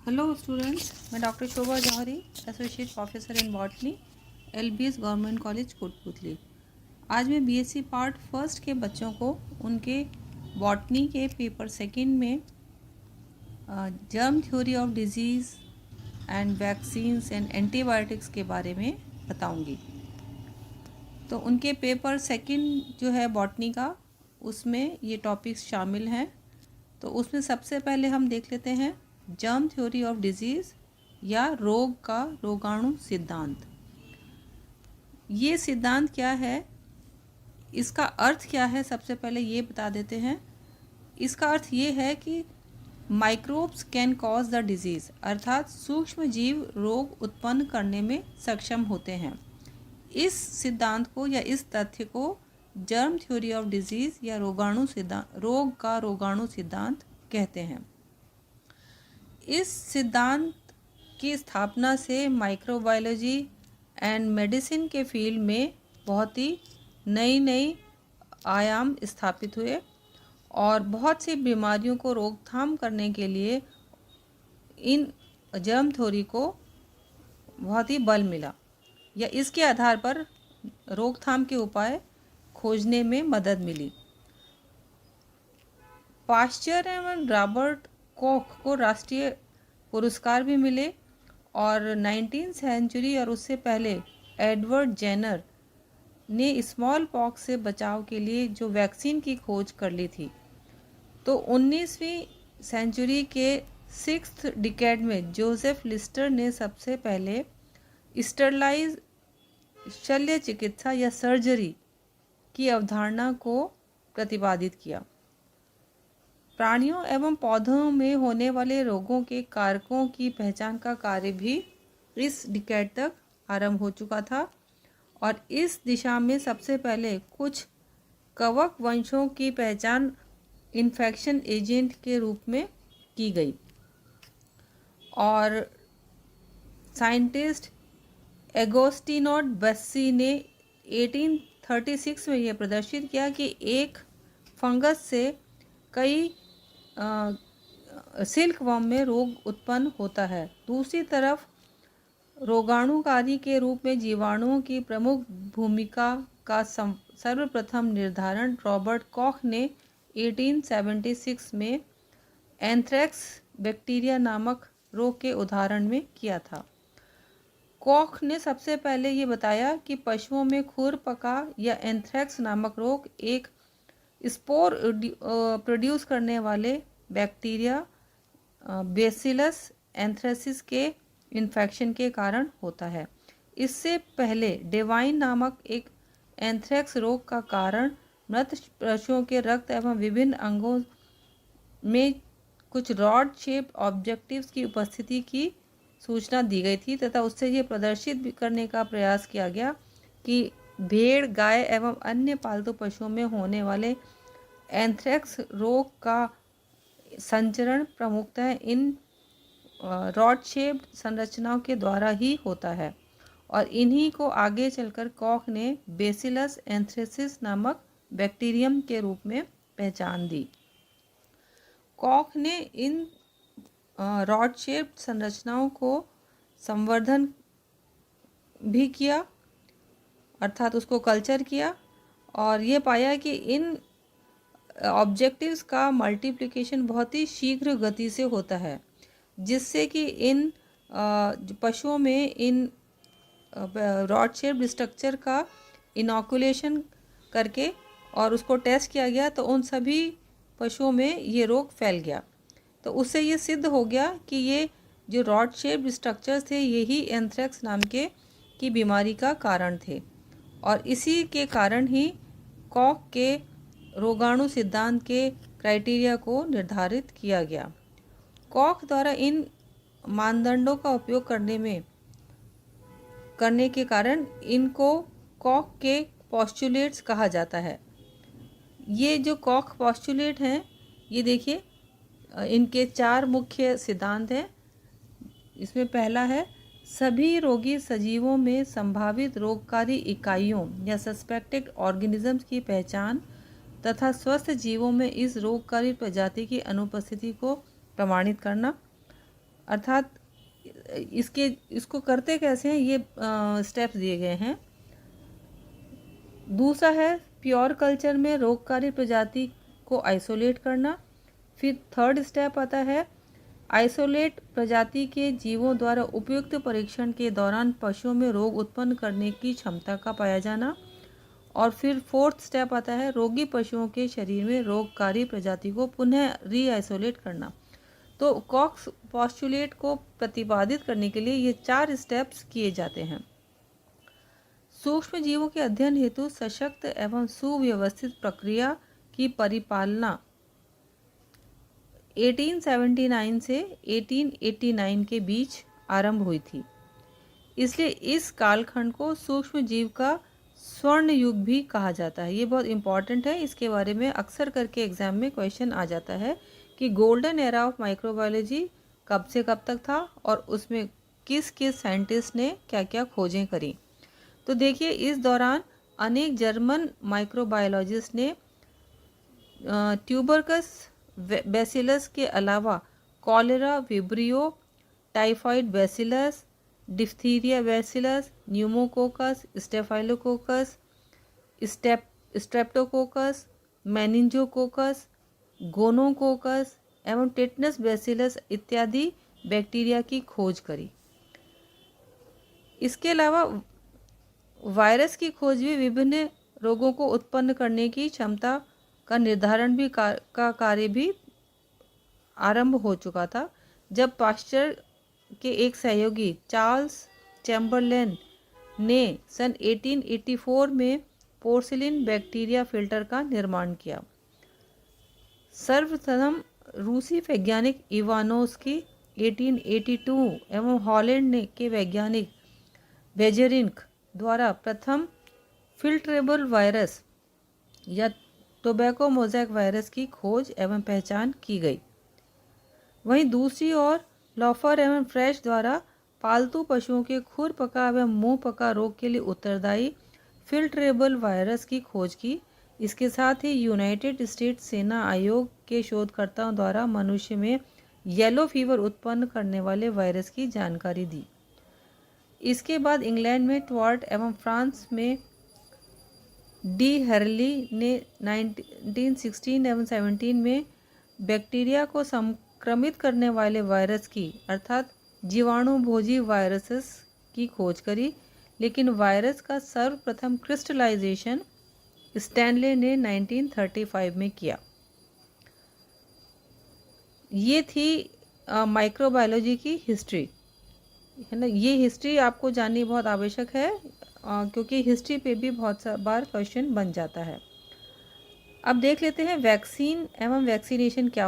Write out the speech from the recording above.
Hello students, मैं doctor Shobha Johri, associate professor in botany, LBS government college Kotputli. आज मैं BSc part first के बच्चों को उनके बॉटनी के पेपर सेकंड में germ theory of disease and vaccines and antibiotics के बारे में बताऊंगी। तो उनके पेपर सेकंड जो है बॉटनी का, उसमें ये टॉपिक्स शामिल हैं। तो उसमें सबसे पहले हम देख लेते हैं जर्म थ्योरी ऑफ डिजीज़ या रोग का रोगाणु सिद्धांत। ये सिद्धांत क्या है, इसका अर्थ क्या है, सबसे पहले ये बता देते हैं। इसका अर्थ ये है कि microbes can cause the disease, अर्थात सूक्ष्म जीव रोग उत्पन्न करने में सक्षम होते हैं। इस सिद्धांत को या इस तथ्य को जर्म थ्योरी ऑफ डिजीज़ या रोग का रोगाणु सिद्धांत कहते हैं। इस सिद्धांत की स्थापना से माइक्रोबायोलॉजी एंड मेडिसिन के फील्ड में बहुत ही नई आयाम स्थापित हुए और बहुत सी बीमारियों को रोकथाम करने के लिए इन जर्म थ्योरी को बहुत ही बल मिला या इसके आधार पर रोकथाम के उपाय खोजने में मदद मिली। पाश्चर एवं रॉबर्ट कोख को राष्ट्रीय पुरस्कार भी मिले और 19वीं सेंचुरी और उससे पहले एडवर्ड जेनर ने स्मॉल पॉक्स से बचाव के लिए जो वैक्सीन की खोज कर ली थी। तो 19वीं सेंचुरी के 6th डिकेड में जोसेफ लिस्टर ने सबसे पहले स्टरलाइज शल्य चिकित्सा या सर्जरी की अवधारणा को प्रतिपादित किया। प्राणियों एवं पौधों में होने वाले रोगों के कारकों की पहचान का कार्य भी इस डिकेड तक आरंभ हो चुका था और इस दिशा में सबसे पहले कुछ कवक वंशों की पहचान इन्फेक्शन एजेंट के रूप में की गई और साइंटिस्ट एगोस्टिनो बस्सी ने 1836 में यह प्रदर्शित किया कि एक फंगस से कई सिल्क वर्म में रोग उत्पन्न होता है। दूसरी तरफ रोगाणुकारी के रूप में जीवाणुओं की प्रमुख भूमिका का सर्वप्रथम निर्धारण रॉबर्ट कॉख ने 1876 में एंथ्रेक्स बैक्टीरिया नामक रोग के उदाहरण में किया था। कॉख ने सबसे पहले ये बताया कि पशुओं में खुरपका या एंथ्रेक्स नामक रोग एक स्पोर प्रोड्यूस करने वाले बैक्टीरिया बेसिलस एंथ्रेसिस के इन्फेक्शन के कारण होता है। इससे पहले डेवाइन नामक एक एंथ्रेक्स रोग का कारण मृत पशुओं के रक्त एवं विभिन्न अंगों में कुछ रॉड शेप्ड ऑब्जेक्टिव्स की उपस्थिति की सूचना दी गई थी तथा उससे ये प्रदर्शित करने का प्रयास किया गया कि भेड़, गाय एवं अन्य पालतू पशुओं में होने वाले एंथ्रेक्स रोग का संचरण प्रमुखतः इन रॉड शेप्ड संरचनाओं के द्वारा ही होता है और इन्हीं को आगे चलकर कॉख ने बेसिलस एंथ्रेसिस नामक बैक्टीरियम के रूप में पहचान दी। कॉख ने इन रॉड शेप्ड संरचनाओं को संवर्धन भी किया, अर्थात उसको कल्चर किया और ये पाया कि इन ऑब्जेक्टिव्स का मल्टीप्लिकेशन बहुत ही शीघ्र गति से होता है, जिससे कि इन पशुओं में इन रॉड शेप्ड स्ट्रक्चर का इनॉकुलेशन करके और उसको टेस्ट किया गया तो उन सभी पशुओं में ये रोग फैल गया। तो उससे ये सिद्ध हो गया कि ये जो रॉड शेप्ड स्ट्रक्चर्स थे यही एंथ्रेक्स नाम की बीमारी का कारण थे और इसी के कारण ही कॉख के रोगाणु सिद्धांत के क्राइटेरिया को निर्धारित किया गया। कॉख द्वारा इन मानदंडों का उपयोग करने के कारण इनको कॉख के पोस्टुलेट्स कहा जाता है। ये जो कॉख पोस्टुलेट हैं, ये देखिए इनके 4 मुख्य सिद्धांत हैं। इसमें पहला है सभी रोगी सजीवों में संभावित रोगकारी इकाइयों या सस्पेक्टेड ऑर्गेनिजम्स की पहचान तथा स्वस्थ जीवों में इस रोगकारी प्रजाति की अनुपस्थिति को प्रमाणित करना। अर्थात इसको करते कैसे हैं, ये स्टेप्स दिए गए हैं। दूसरा है प्योर कल्चर में रोगकारी प्रजाति को आइसोलेट करना। फिर थर्ड स्टेप आता है आइसोलेट प्रजाति के जीवों द्वारा उपयुक्त परीक्षण के दौरान पशुओं में रोग उत्पन्न करने की क्षमता का पाया जाना। और फिर फोर्थ स्टेप आता है रोगी पशुओं के शरीर में रोगकारी प्रजाति को पुनः रीआइसोलेट करना। तो कॉक्स पोस्टुलेट को प्रतिपादित करने के लिए ये 4 स्टेप्स किए जाते हैं। सूक्ष्म जीवों के अध्ययन हेतु सशक्त एवं सुव्यवस्थित प्रक्रिया की परिपालना 1879 से 1889 के बीच आरंभ हुई थी। इसलिए इस कालखंड को सूक्ष्म जीव का स्वर्ण युग भी कहा जाता है। ये बहुत इंपॉर्टेंट है, इसके बारे में अक्सर करके एग्जाम में क्वेश्चन आ जाता है कि गोल्डन एरा ऑफ माइक्रोबायोलॉजी कब से कब तक था और उसमें किस किस साइंटिस्ट ने क्या क्या खोजें करी। तो देखिए इस दौरान अनेक जर्मन माइक्रोबायोलॉजिस्ट ने ट्यूबरकस बैसिलस के अलावा cholera, vibrio, typhoid bacillus, diphtheria bacillus, pneumococcus, staphylococcus, streptococcus, meningococcus, gonococcus एवं टेटनस बैसिलस इत्यादि बैक्टीरिया की खोज करी। इसके अलावा वायरस की खोज भी विभिन्न रोगों को उत्पन्न करने की क्षमता का निर्धारण भी का कार्य भी आरंभ हो चुका था, जब पाश्चर के एक सहयोगी चार्ल्स चैम्बरलेन ने सन 1884 में पोर्सिलिन बैक्टीरिया फिल्टर का निर्माण किया। सर्वप्रथम रूसी वैज्ञानिक इवानोस्की 1882 एवं हॉलैंड के वैज्ञानिक बेजेरिंक द्वारा प्रथम फिल्ट्रेबल वायरस या टोबैको मोज़ैक वायरस की खोज एवं पहचान की गई। वहीं दूसरी ओर लॉफर एवं फ्रेश द्वारा पालतू पशुओं के खुरपका एवं मुंह पका रोग के लिए उत्तरदायी फिल्ट्रेबल वायरस की खोज की। इसके साथ ही यूनाइटेड स्टेट्स सेना आयोग के शोधकर्ताओं द्वारा मनुष्य में येलो फीवर उत्पन्न करने वाले वायरस की जानकारी दी। इसके बाद इंग्लैंड में ट्वार्ट एवं फ्रांस में डी हर्ली ने 1916 एवं 17 में बैक्टीरिया को संक्रमित करने वाले वायरस की अर्थात जीवाणुभोजी वायरसेस की खोज करी, लेकिन वायरस का सर्वप्रथम क्रिस्टलाइजेशन स्टैनले ने 1935 में किया। ये थी माइक्रोबायोलॉजी की हिस्ट्री, है ना। ये हिस्ट्री आपको जाननी बहुत आवश्यक है क्योंकि हिस्ट्री पे भी बहुत बार क्वेश्चन बन जाता है। अब देख लेते हैं वैक्सीन एवं वैक्सीनेशन क्या